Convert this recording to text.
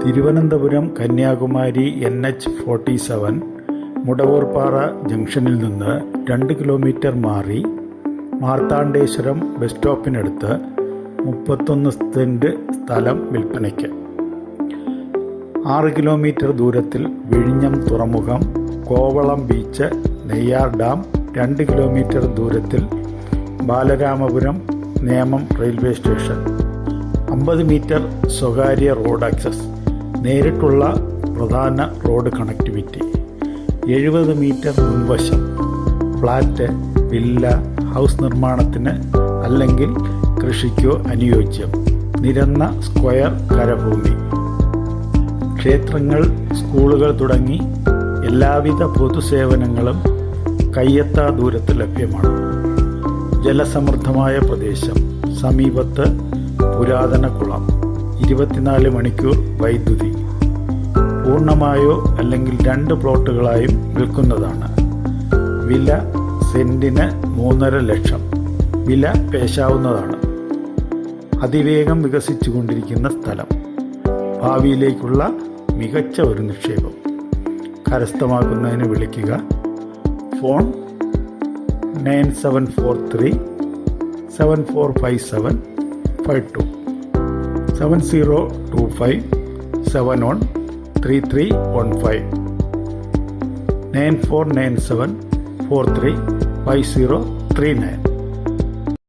Thiruvananthapuram Kanyakumari NH-47 Mudavoorpara ജംഗ്ഷനിൽ നിന്ന് 2 kilometre മാറി മാർത്താണ്ഡേശ്വരം ബസ് സ്റ്റോപ്പിനടുത്ത് 31 സെന്റ് സ്ഥലം വിൽപ്പനയ്ക്ക്. 6 കിലോമീറ്റർ ദൂരത്തിൽ വിഴിഞ്ഞം തുറമുഖം, Kovalam beach, Neyyar dam. 2 kilometre ദൂരത്തിൽ Balaramapuram Nemam railway station. 50 metre സ്വകാര്യ റോഡ് ആക്സസ്, നേരിട്ടുള്ള പ്രധാന റോഡ് കണക്ടിവിറ്റി. 70 മീറ്റർ മുൻവശം, ഫ്ലാറ്റ്, വില്ല, ഹൗസ് നിർമ്മാണത്തിന് അല്ലെങ്കിൽ കൃഷിക്കോ അനുയോജ്യം. നിരന്ന സ്ക്വയർ കരഭൂമി. ക്ഷേത്രങ്ങൾ, സ്കൂളുകൾ തുടങ്ങി എല്ലാവിധ പൊതുസേവനങ്ങളും കയ്യെത്താ ദൂരത്ത് ലഭ്യമാണ്. ജലസമൃദ്ധമായ പ്രദേശം. സമീപത്ത് പുരാതന കുളം. 24 മണിക്കൂർ വൈദ്യുതി. പൂർണ്ണമായോ അല്ലെങ്കിൽ 2 പ്ലോട്ടുകളായും വിൽക്കുന്നതാണ്. വില സെന്റിന് 3.5 ലക്ഷം. വില പേശാവുന്നതാണ്. അതിവേഗം വികസിച്ചുകൊണ്ടിരിക്കുന്ന സ്ഥലം. ഭാവിയിലേക്കുള്ള മികച്ച ഒരു നിക്ഷേപം. കരസ്ഥമാക്കുന്നതിന് വിളിക്കുക. ഫോൺ 9743 745752 7025 713315 9497 435039.